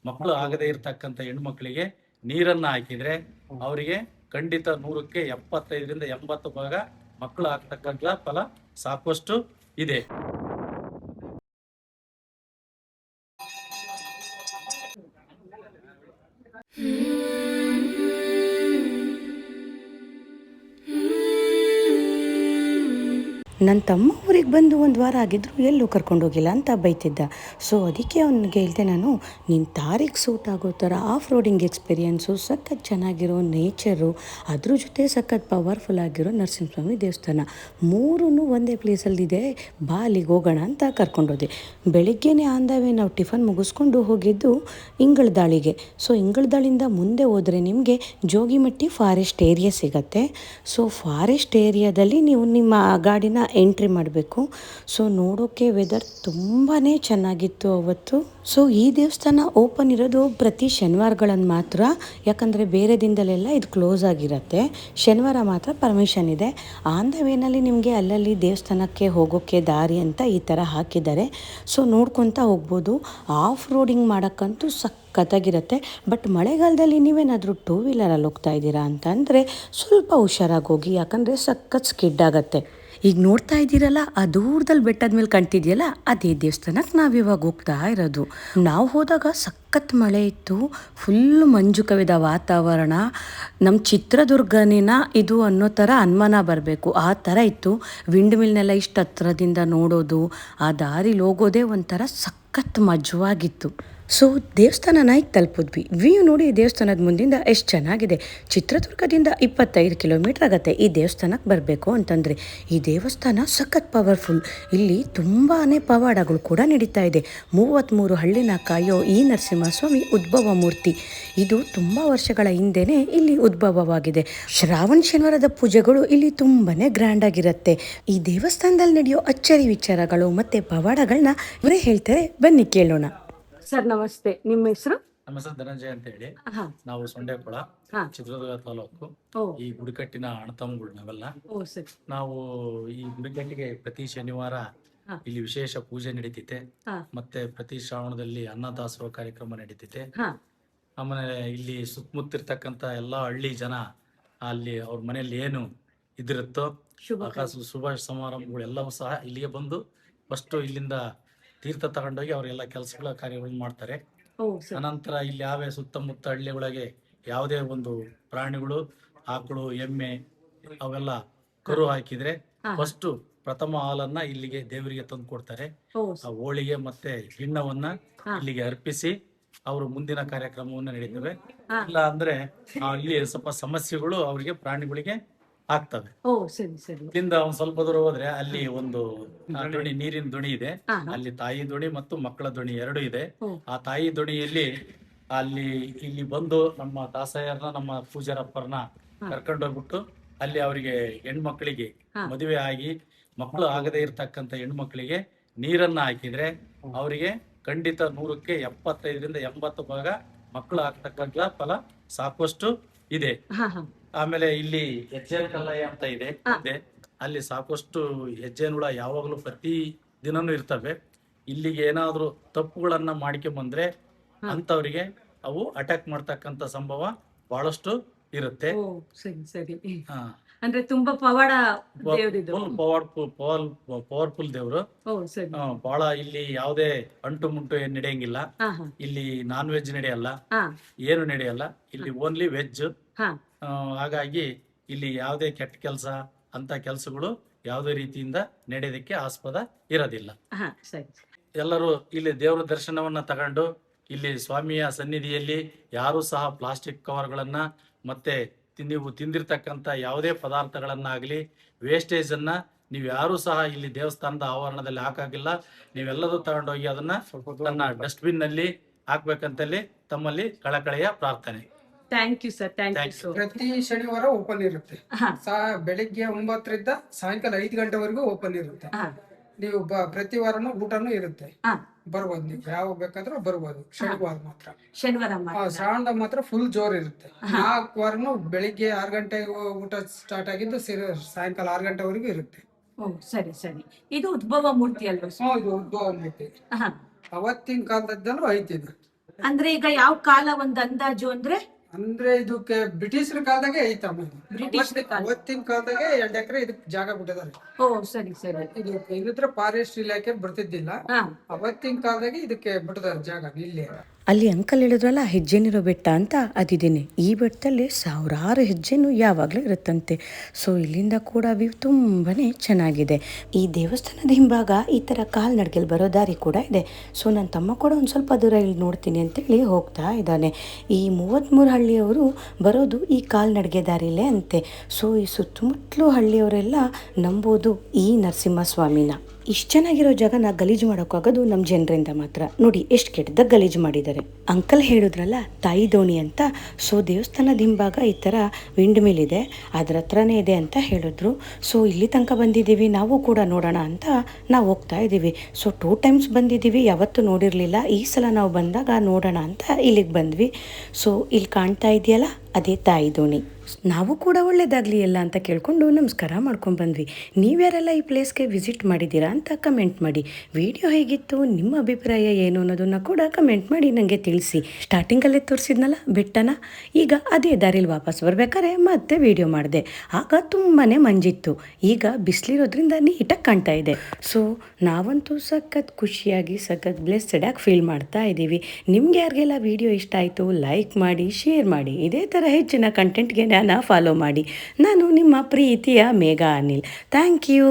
ಮಕ್ಕಳು ಆಗದೇ ಇರತಕ್ಕಂಥ ಹೆಣ್ಮಕ್ಳಿಗೆ ನೀರನ್ನ ಹಾಕಿದ್ರೆ ಅವರಿಗೆ ಖಂಡಿತ 100ಕ್ಕೆ 75ರಿಂದ 80 ಭಾಗ ಮಕ್ಕಳು ಆಗ್ತಕ್ಕಂಥ ಫಲ ಸಾಕಷ್ಟು ಇದೆ. ನನ್ನ ತಮ್ಮ ಊರಿಗೆ ಬಂದು ಒಂದು ವಾರ ಆಗಿದ್ರು ಎಲ್ಲೂ ಕರ್ಕೊಂಡೋಗಿಲ್ಲ ಅಂತ ಬೈತಿದ್ದ. ಸೊ ಅದಕ್ಕೆ ಅವನಿಗೆ ಹೇಳ್ದೆ ನಾನು, ನಿನ್ನ ತಾರಿಗೆ ಸೂಟ್ ಆಗೋ ಥರ ಆಫ್ ರೋಡಿಂಗ್ ಎಕ್ಸ್ಪೀರಿಯೆನ್ಸು, ಸಖತ್ ಚೆನ್ನಾಗಿರೋ ನೇಚರು, ಅದ್ರ ಜೊತೆ ಸಖತ್ ಪವರ್ಫುಲ್ ಆಗಿರೋ ನರಸಿಂಹಸ್ವಾಮಿ ದೇವಸ್ಥಾನ ಮೂರೂ ಒಂದೇ ಪ್ಲೇಸಲ್ಲಿದೆ, ಬಾ ಅಲ್ಲಿಗೆ ಹೋಗೋಣ ಅಂತ ಕರ್ಕೊಂಡೋದೆ. ಬೆಳಿಗ್ಗೆನೇ ಆಂದವೇ ನಾವು ಟಿಫನ್ ಮುಗಿಸ್ಕೊಂಡು ಹೋಗಿದ್ದು ಇಂಗಳದಾಳಿಗೆ. ಸೊ ಇಂಗಳದಾಳಿಂದ ಮುಂದೆ ಹೋದರೆ ನಿಮಗೆ ಜೋಗಿಮಟ್ಟಿ ಫಾರೆಸ್ಟ್ ಏರಿಯಾ ಸಿಗತ್ತೆ. ಸೊ ಫಾರೆಸ್ಟ್ ಏರಿಯಾದಲ್ಲಿ ನೀವು ನಿಮ್ಮ ಗಾಡಿನ ಎಂಟ್ರಿ ಮಾಡಬೇಕು. ಸೊ ನೋಡೋಕ್ಕೆ ವೆದರ್ ತುಂಬಾ ಚೆನ್ನಾಗಿತ್ತು ಅವತ್ತು. ಸೊ ಈ ದೇವಸ್ಥಾನ ಓಪನ್ ಇರೋದು ಪ್ರತಿ ಶನಿವಾರಗಳನ್ನು ಮಾತ್ರ, ಯಾಕಂದರೆ ಬೇರೆ ದಿನದಲ್ಲೆಲ್ಲ ಇದು ಕ್ಲೋಸ್ ಆಗಿರುತ್ತೆ. ಶನಿವಾರ ಮಾತ್ರ ಪರ್ಮಿಷನ್ ಇದೆ. ಆನ್ ದ ವೇನಲ್ಲಿ ನಿಮಗೆ ಅಲ್ಲಲ್ಲಿ ದೇವಸ್ಥಾನಕ್ಕೆ ಹೋಗೋಕ್ಕೆ ದಾರಿ ಅಂತ ಈ ಥರ ಹಾಕಿದ್ದಾರೆ. ಸೊ ನೋಡ್ಕೊತಾ ಹೋಗ್ಬೋದು. ಆಫ್ ರೋಡಿಂಗ್ ಮಾಡೋಕ್ಕಂತೂ ಸಖತ್ತಾಗಿರುತ್ತೆ. ಬಟ್ ಮಳೆಗಾಲದಲ್ಲಿ ನೀವೇನಾದರೂ ಟೂ ವೀಲರಲ್ಲಿ ಹೋಗ್ತಾ ಇದ್ದೀರಾ ಅಂತಂದರೆ ಸ್ವಲ್ಪ ಹುಷಾರಾಗಿ ಹೋಗಿ, ಯಾಕಂದರೆ ಸಖತ್ ಸ್ಕಿಡ್ ಆಗುತ್ತೆ. ಈಗ ನೋಡ್ತಾ ಇದ್ದೀರಲ್ಲ, ಆ ದೂರದಲ್ಲಿ ಬೆಟ್ಟದ ಮೇಲೆ ಕಾಣ್ತಿದೆಯಲ್ಲ, ಅದೇ ದೇವಸ್ಥಾನಕ್ಕೆ ನಾವಿವಾಗ ಹೋಗ್ತಾ ಇರೋದು. ನಾವು ಹೋದಾಗ ಸಖತ್ ಮಳೆ ಇತ್ತು, ಫುಲ್ ಮಂಜು ಕವಿದ ವಾತಾವರಣ. ನಮ್ಮ ಚಿತ್ರದುರ್ಗನಿನ ಇದು ಅನ್ನೋ ಥರ ಅನುಮಾನ ಬರಬೇಕು, ಆ ಥರ ಇತ್ತು. ವಿಂಡ್ ಮಿಲ್ನೆಲ್ಲ ಇಷ್ಟು ಹತ್ರದಿಂದ ನೋಡೋದು, ಆ ದಾರಿಲಿ ಹೋಗೋದೇ ಒಂಥರ ಸಖತ್ ಮಜವಾಗಿತ್ತು. ಸೊ ದೇವಸ್ಥಾನನ ಈಗ ತಲುಪಿದ್ವಿ. ವ್ಯೂ ನೋಡಿ ದೇವಸ್ಥಾನದ ಮುಂದಿಂದ ಎಷ್ಟು ಚೆನ್ನಾಗಿದೆ. ಚಿತ್ರದುರ್ಗದಿಂದ 25 ಕಿಲೋಮೀಟ್ರ್ ಆಗುತ್ತೆ ಈ ದೇವಸ್ಥಾನಕ್ಕೆ ಬರಬೇಕು ಅಂತಂದರೆ. ಈ ದೇವಸ್ಥಾನ ಸಖತ್ ಪವರ್ಫುಲ್. ಇಲ್ಲಿ ತುಂಬಾ ಪವಾಡಗಳು ಕೂಡ ನಡೀತಾ ಇದೆ. 33 ಹಳ್ಳಿನ ಕಾಯೋ ಈ ನರಸಿಂಹಸ್ವಾಮಿ ಉದ್ಭವ ಮೂರ್ತಿ. ಇದು ತುಂಬ ವರ್ಷಗಳ ಹಿಂದೆನೇ ಇಲ್ಲಿ ಉದ್ಭವವಾಗಿದೆ. ಶ್ರಾವಣ ಶನಿವಾರದ ಪೂಜೆಗಳು ಇಲ್ಲಿ ತುಂಬಾ ಗ್ರ್ಯಾಂಡಾಗಿರುತ್ತೆ. ಈ ದೇವಸ್ಥಾನದಲ್ಲಿ ನಡೆಯೋ ಅಚ್ಚರಿ ವಿಚಾರಗಳು ಮತ್ತು ಪವಾಡಗಳನ್ನ ಇವರೇ ಹೇಳ್ತಾರೆ, ಬನ್ನಿ ಕೇಳೋಣ. ಸರ್ ನಮಸ್ತೆ, ನಿಮ್ಮ ಹೆಸರು? ನಮ್ಮ ಹೆಸರು ಧನಂಜಯ ಅಂತ ಹೇಳಿ. ನಾವು ಸೊಂಡೆಕೊಳ, ಚಿತ್ರದುರ್ಗ ತಾಲೂಕು. ಈ ಗುಡಿಕಟ್ಟಿನ ಅಣ್ಣತಮ್ಮಗಳು ನಾವೆಲ್ಲ. ನಾವು ಈ ಗುಡಿಕಟ್ಟಿಗೆ ಪ್ರತಿ ಶನಿವಾರ ಇಲ್ಲಿ ವಿಶೇಷ ಪೂಜೆ ನಡೀತಿದೆ. ಮತ್ತೆ ಪ್ರತಿ ಶ್ರಾವಣದಲ್ಲಿ ಅನ್ನದಾಸೋಹ ಕಾರ್ಯಕ್ರಮ ನಡೀತಿದೆ. ಆಮೇಲೆ ಇಲ್ಲಿ ಸುತ್ತಮುತ್ತಿರ್ತಕ್ಕಂಥ ಎಲ್ಲಾ ಹಳ್ಳಿ ಜನ ಅಲ್ಲಿ ಅವ್ರ ಮನೆಯಲ್ಲಿ ಏನು ಇದಿರುತ್ತೋ ಶುಭ ಸಮಾರಂಭಗಳು ಎಲ್ಲವೂ ಸಹ ಇಲ್ಲಿಗೆ ಬಂದು ಫಸ್ಟ್ ಇಲ್ಲಿಂದ ತೀರ್ಥ ತಗೊಂಡೋಗಿ ಅವರೆಲ್ಲ ಕೆಲಸಗಳ ಕಾರ್ಯಗಳನ್ನು ಮಾಡ್ತಾರೆ. ಅನಂತರ ಇಲ್ಲಿ ಯಾವೇ ಸುತ್ತಮುತ್ತ ಹಳ್ಳಿಗಳಿಗೆ ಯಾವುದೇ ಒಂದು ಪ್ರಾಣಿಗಳು, ಆಕಳು, ಎಮ್ಮೆ ಅವೆಲ್ಲ ಕರು ಹಾಕಿದ್ರೆ ಫಸ್ಟ್ ಪ್ರಥಮ ಹಾಲನ್ನ ಇಲ್ಲಿಗೆ ದೇವರಿಗೆ ತಂದು ಕೊಡ್ತಾರೆ. ಆ ಹೋಳಿಗೆ ಮತ್ತೆ ಗಿಣ್ಣವನ್ನ ಇಲ್ಲಿಗೆ ಅರ್ಪಿಸಿ ಅವರು ಮುಂದಿನ ಕಾರ್ಯಕ್ರಮವನ್ನ ನಡೀತವೆ. ಇಲ್ಲ ಅಂದ್ರೆ ಇಲ್ಲಿ ಸ್ವಲ್ಪ ಸಮಸ್ಯೆಗಳು ಅವರಿಗೆ ಪ್ರಾಣಿಗಳಿಗೆ ಆಗ್ತವೆ. ಇಲ್ಲಿಂದ ಒಂದ್ ಸ್ವಲ್ಪ ದೂರ ಹೋದ್ರೆ ಅಲ್ಲಿ ಒಂದು ದೋಣಿ, ನೀರಿನ ದೋಣಿ ಇದೆ. ಅಲ್ಲಿ ತಾಯಿ ದೋಣಿ ಮತ್ತು ಮಕ್ಕಳ ದೋಣಿ ಎರಡು ಇದೆ. ಆ ತಾಯಿ ದೋಣಿಯಲ್ಲಿ ಇಲ್ಲಿ ಬಂದು ನಮ್ಮ ದಾಸಯ್ಯರನ್ನ, ನಮ್ಮ ಪೂಜಾರಪ್ಪರನ್ನ ಕರ್ಕೊಂಡೋಗ್ಬಿಟ್ಟು ಅಲ್ಲಿ ಅವರಿಗೆ ಹೆಣ್ಮಕ್ಳಿಗೆ ಮದುವೆ ಆಗಿ ಮಕ್ಕಳು ಆಗದೇ ಇರತಕ್ಕಂತ ಹೆಣ್ಮಕ್ಳಿಗೆ ನೀರನ್ನ ಹಾಕಿದ್ರೆ ಅವರಿಗೆ ಖಂಡಿತ 100ಕ್ಕೆ 75ರಿಂದ 80 ಭಾಗ ಮಕ್ಕಳು ಆಗ್ತಕ್ಕಂತ ಫಲ ಸಾಕಷ್ಟು ಇದೆ. ಆಮೇಲೆ ಇಲ್ಲಿ ಹೆಜ್ಜೆನ್ ಕಲ್ಲಯ್ಯ ಅಂತ ಇದೆ. ಅಲ್ಲಿ ಸಾಕಷ್ಟು ಹೆಜ್ಜೆನುಳ ಯಾವಾಗಲೂ ಪ್ರತಿ ದಿನನೂ ಇರ್ತವೆ. ಇಲ್ಲಿಗೆ ಏನಾದ್ರೂ ತಪ್ಪುಗಳನ್ನ ಮಾಡ್ಕೊಂಡ್ ಬಂದ್ರೆ ಅಂತವರಿಗೆ ಅವು ಅಟ್ಯಾಕ್ ಮಾಡ್ತಕ್ಕಂತ ಸಂಭವ ಬಹಳಷ್ಟು ಇರುತ್ತೆ. ಅಂದ್ರೆ ತುಂಬಾ ಪವರ್ಫುಲ್ ದೇವ್ರು. ಬಹಳ ಇಲ್ಲಿ ಯಾವುದೇ ಅಂಟು ಮುಂಟು ಏನ್ ನಡೆಯಂಗಿಲ್ಲ. ಇಲ್ಲಿ ನಾನ್ ವೆಜ್ ನಡೆಯಲ್ಲ, ಏನು ನಡೆಯಲ್ಲ. ಇಲ್ಲಿ ಓನ್ಲಿ ವೆಜ್. ಹಾಗಾಗಿ ಇಲ್ಲಿ ಯಾವುದೇ ಕೆಟ್ಟ ಕೆಲಸ ಅಂತ ಕೆಲಸಗಳು ಯಾವುದೇ ರೀತಿಯಿಂದ ನಡೆಯೋದಕ್ಕೆ ಆಸ್ಪದ ಇರೋದಿಲ್ಲ. ಎಲ್ಲರೂ ಇಲ್ಲಿ ದೇವರ ದರ್ಶನವನ್ನ ತಗೊಂಡು ಇಲ್ಲಿ ಸ್ವಾಮಿಯ ಸನ್ನಿಧಿಯಲ್ಲಿ ಯಾರು ಸಹ ಪ್ಲಾಸ್ಟಿಕ್ ಕವರ್ಗಳನ್ನ ಮತ್ತೆ ನೀವು ತಿಂದಿರ್ತಕ್ಕಂಥ ಯಾವುದೇ ಪದಾರ್ಥಗಳನ್ನಾಗಲಿ ವೇಸ್ಟೇಜ್ ಅನ್ನ ನೀವು ಯಾರು ಸಹ ಇಲ್ಲಿ ದೇವಸ್ಥಾನದ ಆವರಣದಲ್ಲಿ ಹಾಕಾಗಿಲ್ಲ. ನೀವೆಲ್ಲರೂ ತಗೊಂಡೋಗಿ ಅದನ್ನ ತನ್ನ ಡಸ್ಟ್ಬಿನ್ ನಲ್ಲಿ ಹಾಕ್ಬೇಕಂತಲ್ಲಿ ತಮ್ಮಲ್ಲಿ ಕಳಕಳೆಯ ಪ್ರಾರ್ಥನೆ. Thank you sir, thank you. ಪ್ರತಿ ಶನಿವಾರ ಓಪನ್ ಇರುತ್ತೆ. ಬೆಳಿಗ್ಗೆ 9ರಿಂದ ಸಾಯಂಕಾಲ 5 ಗಂಟೆವರೆಗೂ ಓಪನ್ ಇರುತ್ತೆ. ನೀವು ಪ್ರತಿ ವಾರನೂ ಊಟನೂ ಇರುತ್ತೆ. ಬರ್ಬೋದು, ನೀವು ಯಾವಾಗ ಬೇಕಾದ್ರೂ ಬರ್ಬೋದು. ಶನಿವಾರ ಮಾತ್ರ, ಶ್ರಾವಣದಾಗ ಮಾತ್ರ ಫುಲ್ ಜೋರ್ ಇರುತ್ತೆ. 4 ವಾರನು ಬೆಳಿಗ್ಗೆ 6 ಗಂಟೆಗೆ ಊಟ ಸ್ಟಾರ್ಟ್ ಆಗಿದ್ದು ಸಾಯಂಕಾಲ 6 ಗಂಟೆವರೆಗೂ ಇರುತ್ತೆ. ಸರಿ ಸರಿ. ಇದು ಉದ್ಭವ ಮೂರ್ತಿ ಅಲ್ವಾ? ಇದು ಉದ್ಭವ ಮೂರ್ತಿ. ಅವತ್ತಿನ ಕಾಲದಲ್ಲೂ ಐತಿ ಇದು. ಅಂದ್ರೆ ಈಗ ಯಾವ ಕಾಲ ಒಂದು ಅಂದಾಜು ಅಂದ್ರೆ ಅಂದ್ರೆ ಇದಕ್ಕೆ ಬ್ರಿಟಿಷರ ಕಾಲದಾಗೆ ಐತಮ್ಮ ಇದು. ಬ್ರಿಟಿಷರ ಕಾಲ. ಅವತ್ತಿನ ಕಾಲದಾಗೆ 2 ಎಕರೆ ಇದಕ್ಕೆ ಜಾಗ ಬಿಟ್ಟಿದ್ದಾರೆ. ಓ ಸರಿ ಸರಿ. ಇದು ಇಲ್ಲಿದ್ರೆ ಫಾರೆಸ್ಟ್ ಇಲಾಖೆ ಬರ್ತಿದ್ದಿಲ್ಲ. ಹಾ ಅವತ್ತಿನ ಕಾಲದಾಗೆ ಇದಕ್ಕೆ ಬಿಟ್ಟಿದ್ದಾರೆ ಜಾಗ ಇಲ್ಲಿ. ಅಲ್ಲಿ ಅಂಕಲ್ ಹೇಳಿದ್ರಲ್ಲ ಹೆಜ್ಜೆನಿರೋ ಬೆಟ್ಟ ಅಂತ ಅದಿದ್ದೇನೆ. ಈ ಬೆಟ್ಟದಲ್ಲಿ ಸಾವಿರಾರು ಹೆಜ್ಜೆನೂ ಯಾವಾಗಲೂ ಇರುತ್ತಂತೆ. ಸೊ ಇಲ್ಲಿಂದ ಕೂಡ ವ್ಯೂ ತುಂಬಾ ಚೆನ್ನಾಗಿದೆ. ಈ ದೇವಸ್ಥಾನದ ಹಿಂಭಾಗ ಈ ಥರ ಕಾಲ್ನಡಿಗೆಯಲ್ಲಿ ಬರೋ ದಾರಿ ಕೂಡ ಇದೆ. ಸೊ ನನ್ನ ತಮ್ಮ ಕೂಡ ಒಂದು ಸ್ವಲ್ಪ ದೂರ ಇಲ್ಲಿ ನೋಡ್ತೀನಿ ಅಂತೇಳಿ ಹೋಗ್ತಾ ಇದ್ದಾನೆ. ಈ 33 ಹಳ್ಳಿಯವರು ಬರೋದು ಈ ಕಾಲ್ನಡಿಗೆ ದಾರಿಲೇ ಅಂತೆ. ಸೊ ಈ ಸುತ್ತಮುತ್ತಲು ಹಳ್ಳಿಯವರೆಲ್ಲ ನಂಬೋದು ಈ ನರಸಿಂಹಸ್ವಾಮಿನ. ಇಷ್ಟು ಚೆನ್ನಾಗಿರೋ ಜಾಗನ ಗಲೀಜು ಮಾಡೋಕ್ಕಾಗೋದು ನಮ್ಮ ಜನರಿಂದ ಮಾತ್ರ. ನೋಡಿ ಎಷ್ಟು ಕೆಟ್ಟದಾಗ ಗಲೀಜು ಮಾಡಿದ್ದಾರೆ. ಅಂಕಲ್ ಹೇಳಿದ್ರಲ್ಲ ತಾಯಿ ದೋಣಿ ಅಂತ. ಸೊ ದೇವಸ್ಥಾನದ ಹಿಂಭಾಗ ಈ ಥರ ವಿಂಡ್ ಮಿಲ್ ಇದೆ, ಅದ್ರ ಹತ್ರನೇ ಇದೆ ಅಂತ ಹೇಳಿದ್ರು. ಸೊ ಇಲ್ಲಿ ತನಕ ಬಂದಿದ್ದೀವಿ, ನಾವು ಕೂಡ ನೋಡೋಣ ಅಂತ ನಾವು ಹೋಗ್ತಾ ಇದ್ದೀವಿ. ಸೊ 2 ಟೈಮ್ಸ್ ಬಂದಿದ್ದೀವಿ, ಯಾವತ್ತೂ ನೋಡಿರಲಿಲ್ಲ. ಈ ಸಲ ನಾವು ಬಂದಾಗ ನೋಡೋಣ ಅಂತ ಇಲ್ಲಿಗೆ ಬಂದ್ವಿ. ಸೊ ಇಲ್ಲಿ ಕಾಣ್ತಾ ಇದೆಯಲ್ಲ ಅದೇ ತಾಯಿ ದೋಣಿ. ನಾವು ಕೂಡ ಒಳ್ಳೇದಾಗಲಿ ಎಲ್ಲ ಅಂತ ಕೇಳ್ಕೊಂಡು ನಮಸ್ಕಾರ ಮಾಡ್ಕೊಂಡು ಬಂದ್ವಿ. ನೀವ್ಯಾರೆಲ್ಲ ಈ ಪ್ಲೇಸ್ಗೆ ವಿಸಿಟ್ ಮಾಡಿದ್ದೀರಾ ಅಂತ ಕಮೆಂಟ್ ಮಾಡಿ. ವಿಡಿಯೋ ಹೇಗಿತ್ತು, ನಿಮ್ಮ ಅಭಿಪ್ರಾಯ ಏನು ಅನ್ನೋದನ್ನು ಕೂಡ ಕಮೆಂಟ್ ಮಾಡಿ ನನಗೆ ತಿಳಿಸಿ. ಸ್ಟಾರ್ಟಿಂಗಲ್ಲೇ ತೋರಿಸಿದ್ನಲ್ಲ ಬೆಟ್ಟನ, ಈಗ ಅದೇ ದಾರಿಲಿ ವಾಪಸ್ ಬರ್ಬೇಕಾದ್ರೆ ಮತ್ತೆ ವಿಡಿಯೋ ಮಾಡಿದೆ. ಆಗ ತುಂಬಾ ಮಂಜಿತ್ತು, ಈಗ ಬಿಸಿಲಿರೋದ್ರಿಂದ ನೀಟಾಗಿ ಕಾಣ್ತಾ ಇದೆ. ಸೊ ನಾವಂತೂ ಸಖತ್ ಖುಷಿಯಾಗಿ ಸಖತ್ ಬ್ಲೆಸ್ಸೆಡಾಗಿ ಫೀಲ್ ಮಾಡ್ತಾ ಇದ್ದೀವಿ. ನಿಮ್ಗೆ ಯಾರಿಗೆಲ್ಲ ವಿಡಿಯೋ ಇಷ್ಟ ಆಯಿತು ಲೈಕ್ ಮಾಡಿ, ಶೇರ್ ಮಾಡಿ. ಇದೇ ಥರ ಹೆಚ್ಚಿನ ಕಂಟೆಂಟ್ಗೆ ಫಾಲೋ ಮಾಡಿ. ನಾನು ನಿಮ್ಮ ಪ್ರೀತಿಯ ಮೇಘಾ ಅನಿಲ್. Thank you.